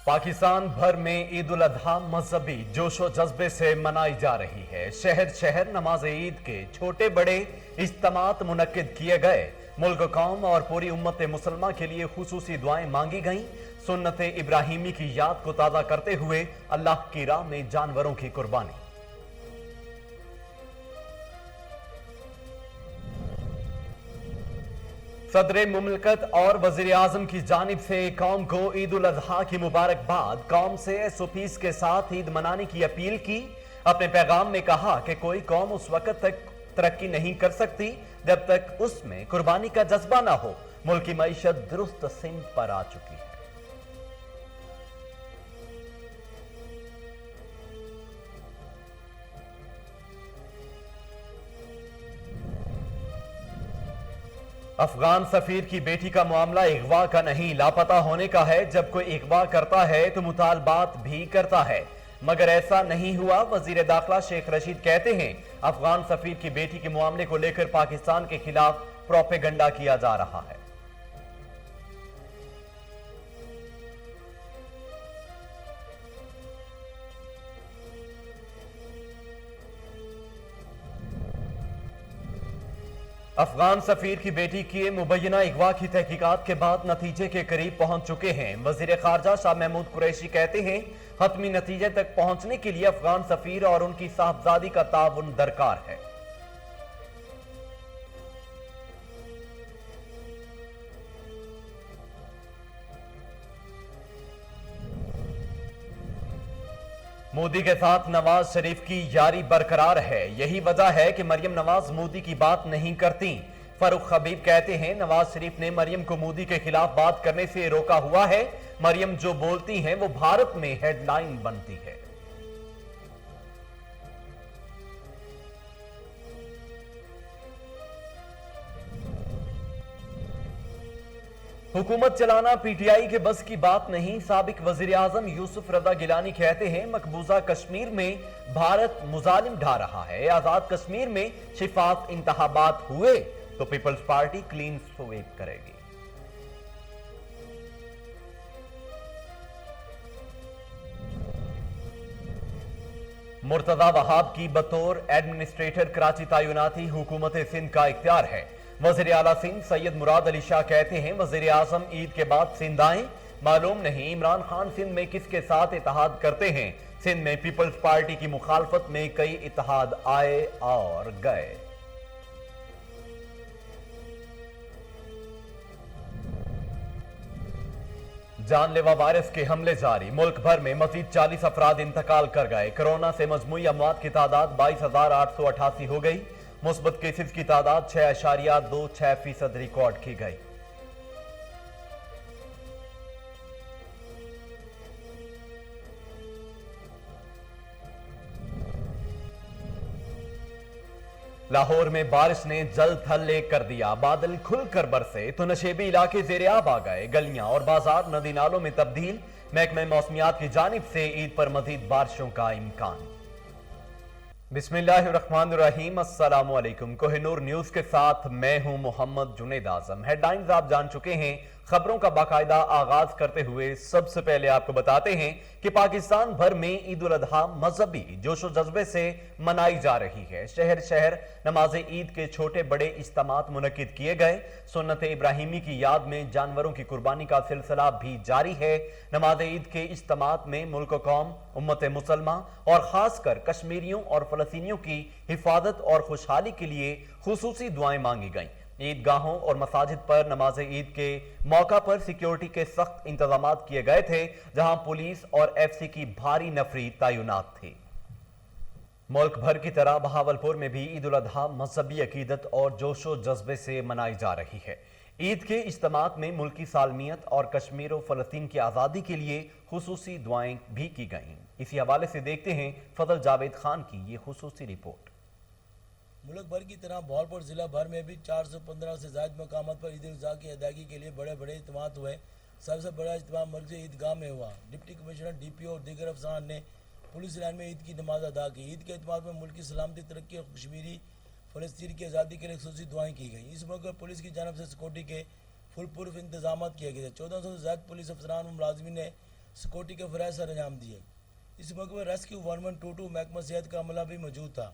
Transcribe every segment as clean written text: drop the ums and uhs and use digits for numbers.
पाकिस्तान भर में ईद उल अजहा मजहबी जोशो जज्बे से मनाई जा रही है। शहर शहर नमाज ईद के छोटे बड़े इज्तिमात मुनक्किद किए गए। मुल्क कौम और पूरी उम्मत मुसलमान के लिए खुसूसी दुआएं मांगी गईं। सुन्नत इब्राहिमी की याद को ताज़ा करते हुए अल्लाह की राह में जानवरों की कुर्बानी। सदर मुमलकत और वजीर आजम की जानिब से कौम को ईद उल अजहा की मुबारकबाद। कौम से एसओपीज के साथ ईद मनाने की अपील की। अपने पैगाम में कहा कि कोई कौम उस वक्त तक तरक्की नहीं कर सकती जब तक उसमें कुर्बानी का जज्बा ना हो। मुल्क की मईशत दुरुस्त सिमत पर आ चुकी है। अफगान सफीर की बेटी का मामला अगवा का नहीं, लापता होने का है। जब कोई अगवा करता है तो मुतालबात भी करता है, मगर ऐसा नहीं हुआ। वजीर दाखिला शेख रशीद कहते हैं अफगान सफीर की बेटी के मामले को लेकर पाकिस्तान के खिलाफ प्रोपेगंडा किया जा रहा है। अफगान सफीर की बेटी की मुबैना अगवा की तहकीकात के बाद नतीजे के करीब पहुंच चुके हैं। वजीर खारजा शाह महमूद कुरैशी कहते हैं हतमी नतीजे तक पहुंचने के लिए अफगान सफीर और उनकी साहबजादी का ताउन दरकार है। मोदी के साथ नवाज शरीफ की यारी बरकरार है। यही वजह है कि मरियम नवाज मोदी की बात नहीं करती। फारूक हबीब कहते हैं नवाज शरीफ ने मरियम को मोदी के खिलाफ बात करने से रोका हुआ है। मरियम जो बोलती हैं वो भारत में हेडलाइन बनती है। हुकूमत चलाना पीटीआई के बस की बात नहीं। साबिक वजीर आजम यूसुफ रजा गिलानी कहते हैं मकबूजा कश्मीर में भारत मुजालिम ढा रहा है। आजाद कश्मीर में शिफाफ इंतखाबात हुए तो पीपल्स पार्टी क्लीन स्वीप करेगी। मुर्तजा वहाब की बतौर एडमिनिस्ट्रेटर कराची तैनाती हुकूमत सिंध का इख्तियार है। वजीर आला सिंध सैयद मुराद अली शाह कहते हैं वजीर आजम ईद के बाद सिंध आए। मालूम नहीं इमरान खान सिंध में किसके साथ इत्तेहाद करते हैं। सिंध में पीपल्स पार्टी की मुखालफत में कई इत्तेहाद आए और गए। जानलेवा वायरस के हमले जारी। मुल्क भर में मजीद 40 अफराद इंतकाल कर गए। कोरोना से मजमूई अमवात की तादाद 22,888 हो गई। मुस्बत केसेस की तादाद 6.26% रिकॉर्ड की गई। लाहौर में बारिश ने जल थल ले कर दिया। बादल खुलकर बरसे तो नशेबी इलाके ज़ेर-ए-आब आ गए। गलियां और बाजार नदी नालों में तब्दील। महकमे मौसमियात की जानिब से ईद पर मजीद बारिशों का इम्कान। बिस्मिल्लाहिर्रहमानिर्रहीम। अस्सलामु अलैकुम। कोहिनूर न्यूज के साथ मैं हूं मोहम्मद जुनेद आजम। हेडलाइंस आप जान चुके हैं। खबरों का बाकायदा आगाज करते हुए सबसे पहले आपको बताते हैं कि पाकिस्तान भर में ईद उल अजहा मजहबी जोशो जज्बे से मनाई जा रही है। शहर शहर नमाज ईद के छोटे बड़े इज्तिमात मुनक्किद किए गए। सुन्नत इब्राहिमी की याद में जानवरों की कुर्बानी का सिलसिला भी जारी है। नमाज ईद के इज्तिमात में मुल्क कौम उम्मत मुसलमान और खासकर कश्मीरियों और फलस्तीनियों की हिफाजत और खुशहाली के लिए खुसूसी दुआएं मांगी गईं। ईदगाहों और मसाजिद पर नमाज ईद के मौका पर सिक्योरिटी के सख्त इंतजाम किए गए थे, जहां पुलिस और एफसी की भारी नफरी तैनात थी। मुल्क भर की तरह बहावलपुर में भी ईद उल अजहा मजहबी अकीदत और जोशो जज्बे से मनाई जा रही है। ईद के इज्तिमात में मुल्की सालमियत और कश्मीर और फलस्तीन की आज़ादी के लिए खुसूसी दुआएं भी की गईं। इसी हवाले से देखते हैं फजल जावेद खान की ये खुसूसी रिपोर्ट। मुल्क भर की तरह बहावलपुर जिला भर में भी 415 से ज़ायद मकामात पर ईद उल अज़हा की अदायगी के लिए बड़े बड़े इज्तिमात हुए। सबसे बड़ा इज्तिमा मर्कज़ी ईदगाह में हुआ। डिप्टी कमिश्नर डीपीओ और दीगर अफसरान ने पुलिस लाइन में ईद की नमाज अदा की। ईद के इज्तिमात में मुल्क की सलामती, तरक्की और कश्मीरी फ़लस्तीन की आज़ादी के लिए खुसूसी दुआएं की गई। इस मौके पर पुलिस की जानब से सिक्योरिटी के फुल प्रूफ इंतजाम किए गए थे। 1400 से ज़्यादा पुलिस अफसरान और मुलाजमीन ने सिक्योरिटी के फ़राइज़ सर अंजाम दिए। इस मौके पर रेस्क्यू 1122 महकमा सेहत का अमला भी मौजूद था।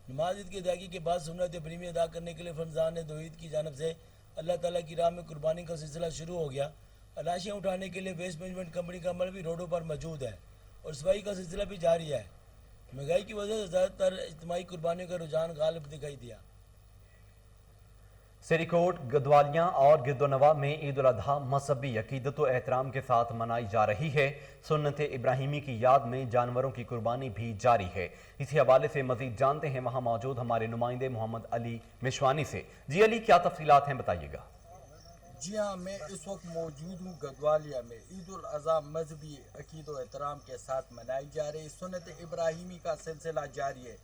नमाज ईद की अदायगी के बाद सुन्नत इब्राहिमी अदा करने के लिए फरजान तौहीद की जानब से अल्लाह ताला की राह में कुर्बानी का सिलसिला शुरू हो गया। अलाशियाँ उठाने के लिए वेस्ट मैनेजमेंट कंपनी का अमल भी रोडों पर मौजूद है और सफाई का सिलसिला भी जारी है। महंगाई की वजह से ज़्यादातर इज्तिमाई कुर्बानियों का रुझान गालिब दिखाई दिया। सिरीकोट, गदवालियां और गिरदोनवा में ईद उल अजहा मजहबी अकीदत व एहतराम के साथ मनाई जा रही है। सुन्नत इब्राहिमी की याद में जानवरों की कुर्बानी भी जारी है। इसी हवाले से मजीद जानते हैं वहां मौजूद हमारे नुमाइंदे मोहम्मद अली मिशवानी से। जी अली, क्या तफसीलात हैं, बताइएगा। जी हाँ, मैं इस वक्त मौजूद हूँ गदवालिया में। ईद उल अज़हा मजहबी अकीद व एहतराम के साथ मनाई जा रही सुन्नत इब्राहिमी का सिलसिला जारी है।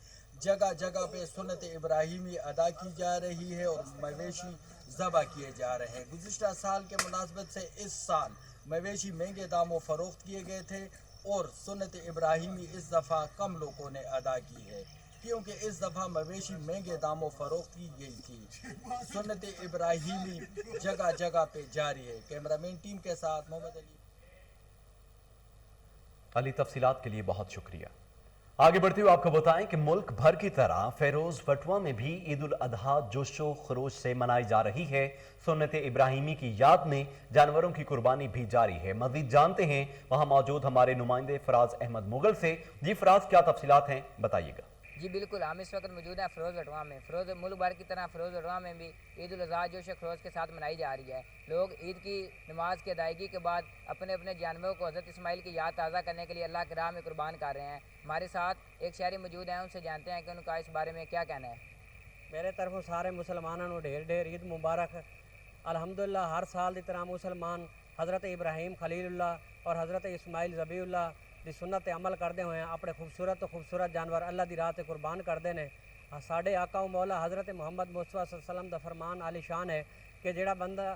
जगह जगह पे सुन्नत इब्राहिमी अदा की जा रही है और मवेशी ज़बह किए जा रहे हैं। गुज़िश्ता साल के मुनासबत से इस साल मवेशी महंगे दामों फरोख्त किए गए थे और सुन्नत इब्राहिमी इस दफ़ा कम लोगों ने अदा की है क्योंकि इस दफ़ा मवेशी महंगे दामों फरोख्त की गई थी। सुन्नत इब्राहिमी जगह जगह पे जारी है। कैमरामैन टीम के साथ मोहम्मद अली, तफसीलात के लिए बहुत शुक्रिया। आगे बढ़ते हुए आपको बताएं कि मुल्क भर की तरह फेरोज बटवा में भी ईद उल अजहा जोशो खरोश से मनाई जा रही है। सुन्नत इब्राहिमी की याद में जानवरों की कुर्बानी भी जारी है। मजीद जानते हैं वहां मौजूद हमारे नुमाइंदे फराज अहमद मुगल से। जी फराज, क्या तफसीलात हैं, बताइएगा। जी बिल्कुल, हम इस वक्त मौजूद हैं फ़िरोज़ वटवा में। मुल्क भर की तरह फ़िरोज़ वटवा में भी ईद उल अज़हा जोश खरोश के साथ मनाई जा रही है। लोग ईद की नमाज की अदायगी के बाद अपने अपने जानवरों को हज़रत इस्माइल की याद ताज़ा करने के लिए अल्लाह की राह में कुर्बान कर रहे हैं। हमारे साथ एक शहरी मौजूद हैं, उनसे जानते हैं कि उनका इस बारे में क्या कहना है। मेरे तरफों सारे मुसलमानों को ढेर ढेर ईद मुबारक। अल्हम्दुलिल्लाह हर साल की तरह मुसलमान हज़रत इब्राहिम खलीलुल्लाह और हज़रत इस्माइल ज़बीउल्लाह की सुन्नत ते अमल करते हुए अपने खूबसूरत तो खूबसूरत जानवर अल्लाह की राह ते कुर्बान करते हैं। साढ़े आका व मौला हज़रत मुहम्मद मुस्तफ़ा सल्लल्लाहु अलैहि वसल्लम का फरमान आलिशान है कि जिहड़ा बंदा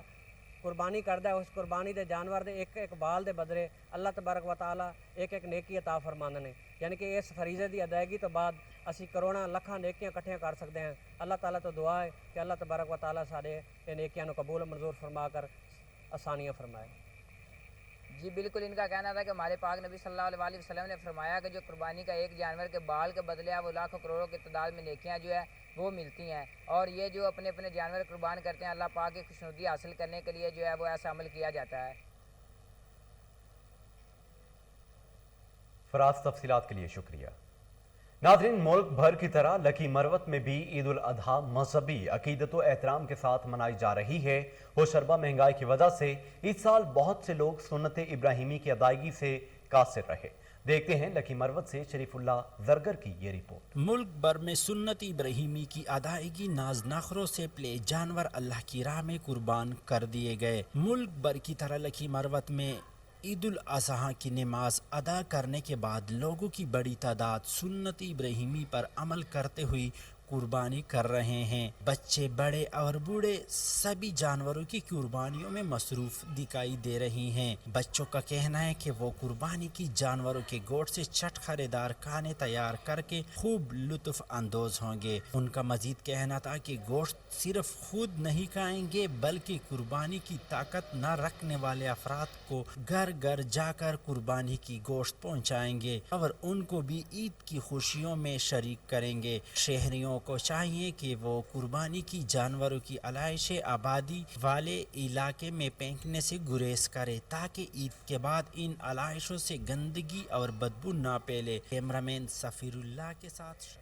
कुर्बानी करता है उस कुर्बानी के जानवर के एक एक बाल के बदले अल्लाह तबारक व तआला एक एक नेकी अता फरमाते हैं। यानी कि इस फरीज़े की अदायगी तो बाद असी करोड़ों लखां नेकियां इकट्ठियां कर सकते हैं। अल्लाह ताला तो दुआ है कि अल्लाह तबारक व तआला साढ़े ये नेकियां को कबूल मंजूर फरमा कर आसानियाँ फरमाए। जी बिल्कुल, इनका कहना था कि हमारे पाक नबी सल्लल्लाहु अलैहि वसल्लम ने फरमाया कि जो कुर्बानी का एक जानवर के बाल के बदले है वो लाखों करोड़ों की तादाद में नेकियां जो है वो मिलती हैं। और ये जो अपने अपने जानवर कुर्बान करते हैं, अल्लाह पाक की खुशनुदी हासिल करने के लिए जो है वो ऐसा अमल किया जाता है। फराज, तफसीलात के लिए शुक्रिया। नाज़रीन, मुल्क भर की तरह लकी मरवत में भी ईद उल अजहा मजहबी अकीदत व एहतराम के साथ मनाई जा रही है। होशरबा महंगाई की वजह से इस साल बहुत से लोग सुन्नत इब्राहिमी की अदायगी से कासिर रहे। देखते हैं लकी मरवत से शरीफुल्ला जरगर की ये रिपोर्ट। मुल्क भर में सुन्नत इब्राहिमी की अदायगी नाज नखरों से प्ले जानवर अल्लाह की राह में कुर्बान कर दिए गए। मुल्क भर की तरह लकी मरवत में ईद उल अजहा की नमाज अदा करने के बाद लोगों की बड़ी तादाद सुन्नत इब्राहिमी पर अमल करते हुए कुर्बानी कर रहे हैं। बच्चे, बड़े और बूढ़े सभी जानवरों की कुर्बानियों में मसरूफ दिखाई दे रही हैं। बच्चों का कहना है कि वो कुर्बानी की जानवरों के गोश्त से चटखरेदार खाने तैयार करके खूब लुत्फ अंदोज होंगे। उनका मजीद कहना था कि गोश्त सिर्फ खुद नहीं खाएंगे बल्कि कुर्बानी की ताकत न रखने वाले अफराद को घर घर जाकर कुर्बानी की गोश्त पहुँचाएंगे और उनको भी ईद की खुशियों में शरीक करेंगे। शहरियों को चाहिए कि वो कुर्बानी की जानवरों की आलाइश आबादी वाले इलाके में फेंकने से गुरेज करे ताकि ईद के बाद इन आलाइशों से गंदगी और बदबू ना फैले। कैमरामैन सफीरुल्लाह के साथ।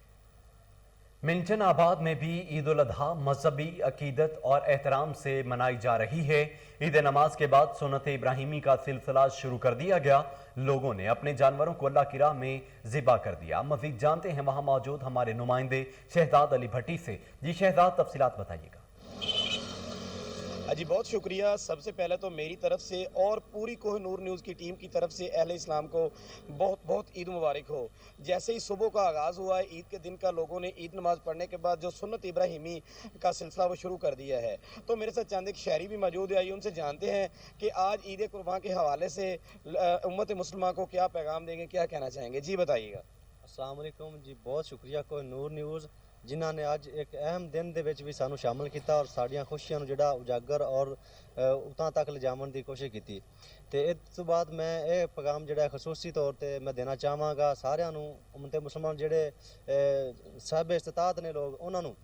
मिंटन आबाद में भी ईद उल अजहा मजहबी अकीदत और एहतराम से मनाई जा रही है। ईद नमाज के बाद सुन्नत इब्राहिमी का सिलसिला शुरू कर दिया गया। लोगों ने अपने जानवरों को अल्लाह की राह में ज़िबा कर दिया। मज़ीद जानते हैं वहां मौजूद हमारे नुमाइंदे शहजाद अली भट्टी से। जी शहजाद, तफसीलात बताइएगा। जी बहुत शुक्रिया। सबसे पहले तो मेरी तरफ से और पूरी कोहिनूर न्यूज़ की टीम की तरफ से अहले इस्लाम को बहुत बहुत ईद मुबारक हो। जैसे ही सुबह का आगाज़ हुआ है ईद के दिन का, लोगों ने ईद नमाज़ पढ़ने के बाद जो सुन्नत इब्राहिमी का सिलसिला वो शुरू कर दिया है। तो मेरे साथ चंद एक शहरी भी मौजूद है, आइए उनसे जानते हैं कि आज ईद कुर्बान के हवाले से उम्मत मुस्लिमा को क्या पैगाम देंगे, क्या कहना चाहेंगे। जी बताइएगा। अस्सलाम वालेकुम। जी बहुत शुक्रिया कोहिनूर न्यूज़ ਜਿਨ੍ਹਾਂ ਨੇ ਅੱਜ ਇੱਕ ਅਹਿਮ ਦਿਨ ਦੇ ਵਿੱਚ ਵੀ ਸਾਨੂੰ ਸ਼ਾਮਲ ਕੀਤਾ ਔਰ ਸਾਡੀਆਂ ਖੁਸ਼ੀਆਂ ਨੂੰ ਜਿਹੜਾ ਉਜਾਗਰ ਔਰ ਉਤਾਂ ਤੱਕ ਲਿਜਾਉਣ ਦੀ ਕੋਸ਼ਿਸ਼ ਕੀਤੀ। ਤੇ ਇਸ ਤੋਂ ਬਾਅਦ ਮੈਂ ਇਹ ਪੈਗਾਮ ਜਿਹੜਾ ਖਸੂਸੀ ਤੌਰ ਤੇ ਮੈਂ ਦੇਣਾ ਚਾਹਾਂਗਾ ਸਾਰਿਆਂ ਨੂੰ, ਉਮਤ ਮੁਸਲਮਾਨ ਜਿਹੜੇ ਸਾਹਿਬ ਇਸਤਤਾਤ ਨੇ ਲੋਕ, ਉਹਨਾਂ ਨੂੰ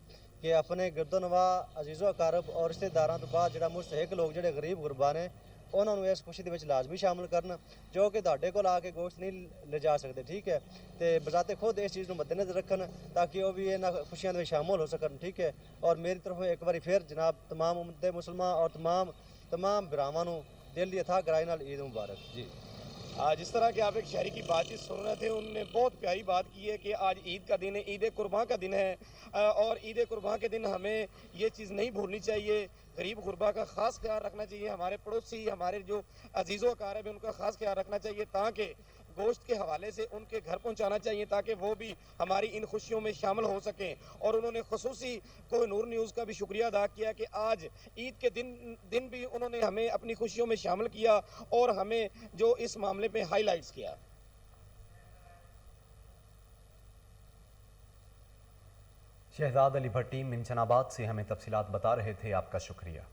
ਕਿ ਆਪਣੇ ਗਿਰਦੋਨਵਾ ਅਜ਼ੀਜ਼ੋ ਅਕਾਰਬ ਔਰ ਰਿਸ਼ਤੇਦਾਰਾਂ ਤੋਂ ਬਾਅਦ ਜਿਹੜਾ ਮੁਸਤਹਿਕ ਲੋਕ ਜਿਹੜੇ ਗਰੀਬ ਗੁਰਬਾ ਨੇ ਉਹਨਾਂ ਨੂੰ ਇਸ ਖੁਸ਼ੀ ਦੇ ਵਿੱਚ ਲਾਜ਼ਮੀ ਸ਼ਾਮਲ ਕਰਨ ਜੋ ਕਿ ਤੁਹਾਡੇ ਕੋਲ ਆ ਕੇ ਗੋਸ਼ਤ ਨਹੀਂ ਲਿਜਾ ਸਕਦੇ, ਠੀਕ ਹੈ। ਤੇ ਬਜ਼ਾਤੇ ਖੁਦ ਇਸ ਚੀਜ਼ ਨੂੰ ਮੱਦੇਨਜ਼ਰ ਰੱਖਣ ਤਾਂ ਕਿ ਉਹ ਵੀ ਇਹਨਾਂ ਖੁਸ਼ੀਆਂ ਦੇ ਵਿੱਚ ਸ਼ਾਮਲ ਹੋ ਸਕਣ, ਠੀਕ ਹੈ। ਔਰ ਮੇਰੀ ਤਰਫੋਂ ਇੱਕ ਵਾਰੀ ਫਿਰ ਜਨਾਬ तमाम उम्मत मुसलमान और तमाम भरावां ਨੂੰ दिल ਦੀ अथाह गहराई नाल ईद मुबारक जी। जिस तरह के आप एक शहरी की बातचीत सुन रहे थे, उन्होंने बहुत प्यारी बात की है कि आज ईद का दिन है, ईद कुर्बान का दिन है और ईद कुर्बान के दिन हमें ये चीज़ नहीं भूलनी चाहिए। गरीब गुरबा का ख़ास ख्याल रखना चाहिए, हमारे पड़ोसी हमारे जो अजीज़ों अकारब है उनका ख़ास ख्याल रखना चाहिए ताकि गोश्त के हवाले से उनके घर पहुंचाना चाहिए ताकि वो भी हमारी इन खुशियों में शामिल हो सकें। और उन्होंने खुसूसी कोहिनूर न्यूज़ का भी शुक्रिया अदा किया कि आज ईद के दिन भी उन्होंने हमें अपनी खुशियों में शामिल किया और हमें जो इस मामले पे हाईलाइट्स किया। शहजाद अली भट्टी मिंचनाबाद से हमें तफसीलात बता रहे थे, आपका शुक्रिया।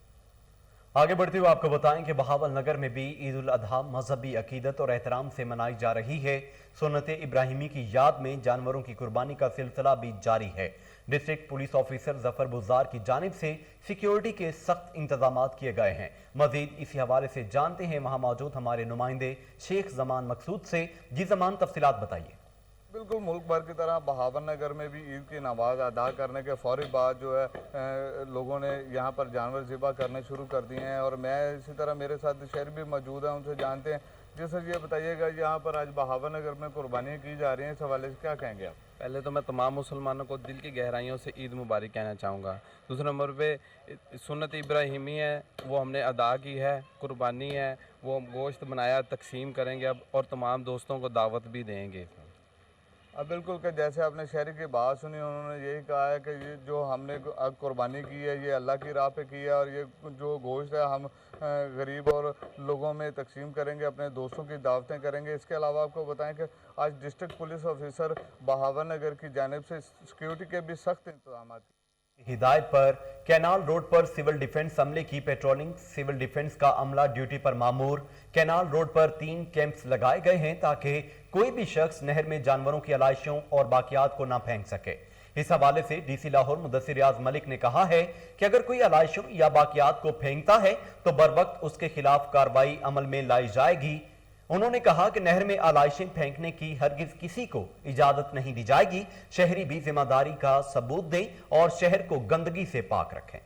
आगे बढ़ते हुए आपको बताएं कि बहावल नगर में भी ईद उल अजहा मजहबी अकीदत और एहतराम से मनाई जा रही है। सुन्नत इब्राहिमी की याद में जानवरों की कुर्बानी का सिलसिला भी जारी है। District police officer Zafar Buzdar की जानिब से सिक्योरिटी के सख्त इंतजाम किए गए हैं। मजीद इसी हवाले से जानते हैं वहां मौजूद हमारे नुमाइंदे शेख जमान मकसूद से। जी जमान, तफसीलात बताइए। बिल्कुल, मुल्क भर की तरह बहावर नगर में भी ईद की नमाज अदा करने के फौरी बाद जो है लोगों ने यहाँ पर जानवर ज़िबा करने शुरू कर दिए हैं और मैं इसी तरह मेरे साथ शहरी भी मौजूद हैं, उनसे जानते हैं। जी सर, ये बताइएगा यहाँ पर आज बहावर नगर में कुर्बानियाँ की जा रही हैं, इस हवाले से क्या कहेंगे आप? पहले तो मैं तमाम मुसलमानों को दिल की गहराइयों से ईद मुबारक कहना चाहूँगा। दूसरे नंबर पे सुन्नत इब्राहिमी है वो हमने अदा की है, कुर्बानी है वो गोश्त बनाया तकसीम करेंगे अब और तमाम दोस्तों को दावत भी देंगे। अब बिल्कुल कि जैसे आपने शहरी की बात सुनी, उन्होंने यही कहा है कि ये जो हमने कुर्बानी की है ये अल्लाह की राह पे की है और ये जो गोश्त है हम गरीब और लोगों में तकसीम करेंगे, अपने दोस्तों की दावतें करेंगे। इसके अलावा आपको बताएं कि आज डिस्ट्रिक्ट पुलिस ऑफिसर बहावर नगर की जानिब से सिक्योरिटी के भी सख्त इंतजाम हिदायत पर कैनाल रोड पर सिविल डिफेंस अमले की पेट्रोलिंग। सिविल डिफेंस का अमला ड्यूटी पर मामूर। कैनाल रोड पर 3 कैंप्स लगाए गए हैं ताकि कोई भी शख्स नहर में जानवरों की आलाइशों और बाकियात को ना फेंक सके। इस हवाले से डीसी लाहौर मुदस्सिर रियाज मलिक ने कहा है कि अगर कोई आलाइशों या बाकियात को फेंकता है तो बर वक्त उसके खिलाफ कार्रवाई अमल में लाई जाएगी। उन्होंने कहा कि नहर में आलाइशें फेंकने की हरगिज किसी को इजाजत नहीं दी जाएगी। शहरी भी जिम्मेदारी का सबूत दें और शहर को गंदगी से पाक रखें।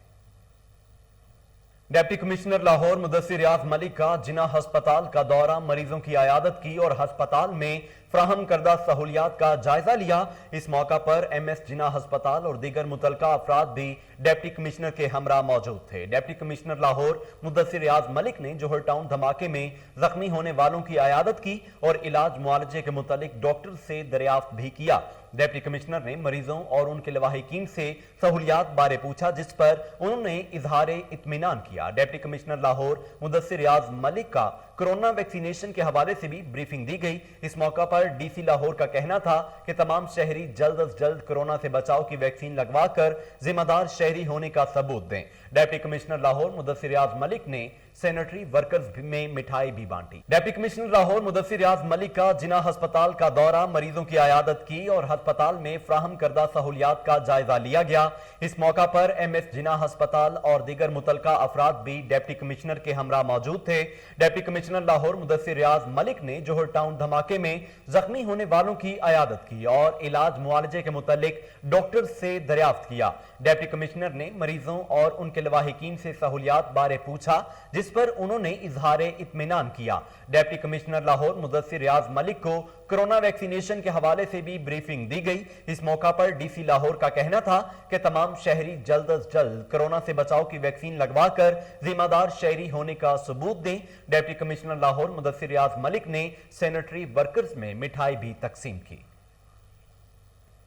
डिप्टी कमिश्नर लाहौर मुदस्सिर रियाज मलिक का जिना हस्पताल का दौरा, मरीजों की आयादत की और हस्पताल में फ्राहम करदा सहूलियात का जायजा लिया। इस मौका पर एमएस जिना हस्पताल और दीगर मुतलका अफराद भी डिप्टी कमिश्नर के हमरा मौजूद थे। डिप्टी कमिश्नर लाहौर मुदस्सिर रियाज मलिक ने जोहर टाउन धमाके में जख्मी होने वालों की आयादत की और इलाज मुआलजे के मुतालिक डॉक्टर से दरियाफ्त भी किया। डिप्टी कमिश्नर ने मरीजों और उनके लवाहिकीन से सहूलियात बारे पूछा, जिस पर उन्होंने इजहार इत्मीनान किया। डिप्टी कमिश्नर लाहौर मुदस्सिर रियाज मलिक का कोरोना वैक्सीनेशन के हवाले से भी ब्रीफिंग दी गई। इस मौका पर डीसी लाहौर का कहना था कि तमाम शहरी जल्द अज जल्द कोरोना से बचाव की वैक्सीन लगवा कर जिम्मेदार शहरी होने का सबूत दें। डिप्टी कमिश्नर लाहौर मुदस्सिर रियाज मलिक ने सैनिटरी वर्कर्स में मिठाई भी बांटी। डिप्टी कमिश्नर लाहौर मुदस्सिर रियाज मलिक का जिना हस्पताल का दौरा, मरीजों की आयादत की और अस्पताल में फ्राहम करदा सहूलियात का जायजा लिया गया। इस मौका पर एमएस जिना हस्पताल और दीगर मुतलका अफराद भी डिप्टी कमिश्नर के हमरा मौजूद थे। डिप्टी कमिश्नर लाहौर मुदस्सिर रियाज मलिक ने जोहर टाउन धमाके में जख्मी होने वालों की आयादत की और इलाज मुआलजे के मुतालिक डॉक्टर से दरियाफ्त किया। डिप्टी कमिश्नर ने मरीजों और उनके लवाहिकीन से सहूलियात बारे पूछा, जिस पर उन्होंने इजहार इत्मीनान किया। डिप्टी कमिश्नर लाहौर मुदस्सिर रियाज मलिक को कोरोना वैक्सीनेशन के हवाले से भी ब्रीफिंग दी गई। इस मौका पर डीसी लाहौर का कहना था कि तमाम शहरी जल्द अज जल्द कोरोना से बचाव की वैक्सीन लगवाकर जिम्मेदार शहरी होने का सबूत दें। डिप्टी कमिश्नर लाहौर मुदस्सिर रियाज मलिक ने सैनिटरी वर्कर्स में मिठाई भी तकसीम की।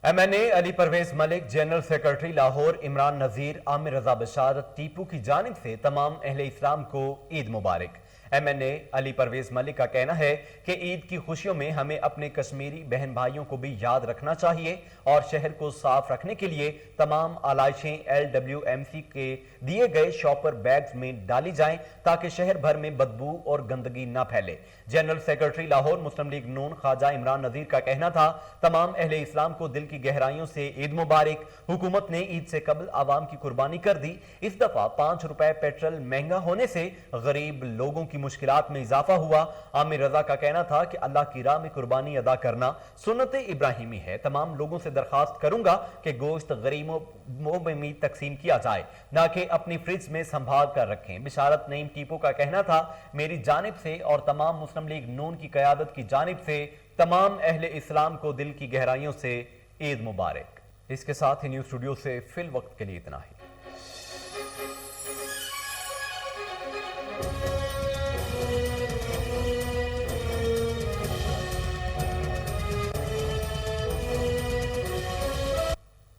MNA Ali Parvez Malik, general secretary Lahore Imran Nazir, Aamir Raza Basharat Tipu की जानिब से तमाम अहले इस्लाम को ईद मुबारक। MNA अली परवेज मलिक का कहना है कि ईद की खुशियों में हमें अपने कश्मीरी बहन भाइयों को भी याद रखना चाहिए और शहर को साफ रखने के लिए तमाम आलाइशें LWMC के दिए गए शॉपर बैग्स में डाली जाएं ताकि शहर भर में बदबू और गंदगी न फैले। जनरल सेक्रेटरी लाहौर मुस्लिम लीग नून ख्वाजा इमरान नजीर का कहना था, तमाम अहले इस्लाम को दिल की गहराइयों से ईद मुबारक। हुकूमत ने ईद से कबल आवाम की कुर्बानी कर दी। इस दफा 5 रुपए पेट्रोल महंगा होने से गरीब लोगों की मुश्किलात में इजाफा हुआ। आमिर रजा का कहना था कि अल्लाह की राह में कुर्बानी अदा करना सुन्नत इब्राहिमी है। तमाम लोगों से दरखास्त करूंगा कि गोश्त गरीबों में तकसीम किया जाए, ना कि अपनी फ्रिज में संभाल कर रखें। बिशारत नईम टीपो का कहना था, मेरी जानिब से और तमाम मुस्लिम लीग नून की क़यादत की जानिब से तमाम अहले इस्लाम को दिल की गहराइयों से ईद मुबारक। इसके साथ ही न्यूज़ स्टूडियो से फिल वक्त के लिए इतना ही।